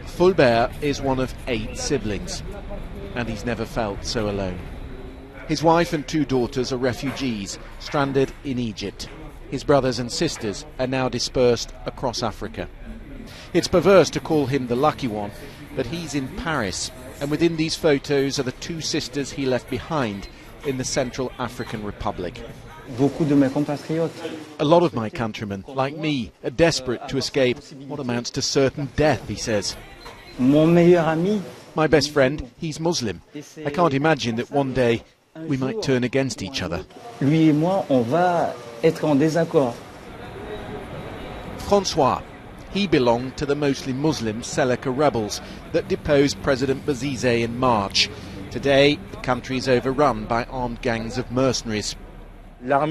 Fulbert is one of 8 siblings, and he's never felt so alone. His wife and 2 daughters are refugees, stranded in Egypt. His brothers and sisters are now dispersed across Africa. It's perverse to call him the lucky one, but he's in Paris, and within these photos are the 2 sisters he left behind in the Central African Republic. A lot of my countrymen, like me, are desperate to escape what amounts to certain death, he says. My best friend, he's Muslim. I can't imagine that one day we might turn against each other. François, he belonged to the mostly Muslim Seleka rebels that deposed President Bozizé in March. Today, the country is overrun by armed gangs of mercenaries. There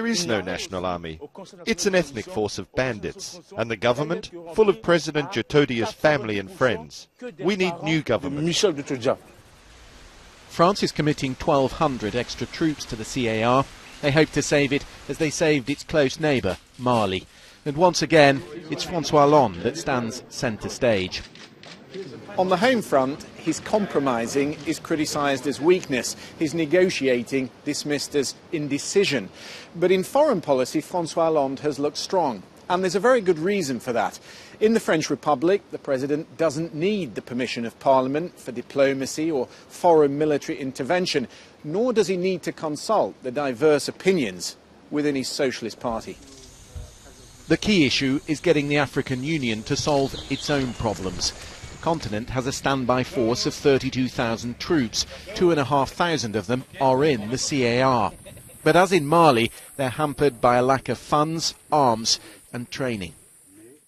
is no national army. It's an ethnic force of bandits. And the government, full of President Jotodia's family and friends. We need new government. France is committing 1,200 extra troops to the CAR. They hope to save it as they saved its close neighbour, Mali. And once again, it's François Hollande that stands centre stage. On the home front, his compromising is criticised as weakness, his negotiating dismissed as indecision. But in foreign policy, François Hollande has looked strong. And there's a very good reason for that. In the French Republic, the president doesn't need the permission of Parliament for diplomacy or foreign military intervention, nor does he need to consult the diverse opinions within his Socialist Party. The key issue is getting the African Union to solve its own problems. The continent has a standby force of 32,000 troops. 2,500 of them are in the CAR. But as in Mali, they're hampered by a lack of funds, arms and training.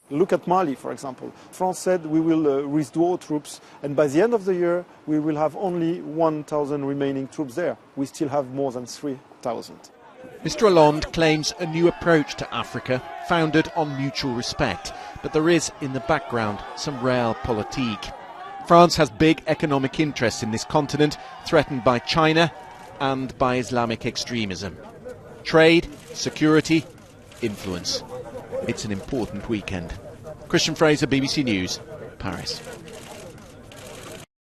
Look at Mali, for example. France said we will withdraw troops, and by the end of the year we will have only 1,000 remaining troops there. We still have more than 3,000. Mr. Hollande claims a new approach to Africa, founded on mutual respect. But there is, in the background, some realpolitik. France has big economic interests in this continent, threatened by China and by Islamic extremism. Trade, security, influence. It's an important weekend. Christian Fraser, BBC News, Paris.